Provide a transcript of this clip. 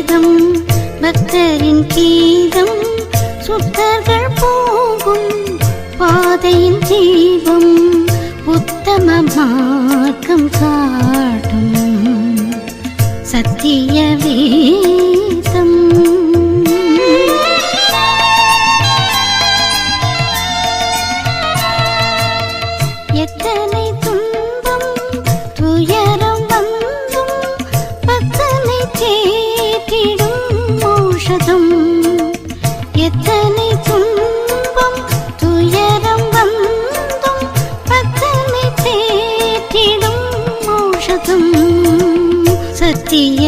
வேதம் பக்தரின் கீதம் சுத்தர்கள் போகும் பாதையின் தீபம் உத்தம மார்க்கம் காட்டும் சத்திய வேதம். எத்தனை துன்பம் துயரம் வந்தும் பக்தனை தேற்றிடும் ஔஷதம். எத்தனை துன்பம் துயரம் வந்தும் பக்தனை தேற்றிடும் ஔஷதம் சத்திய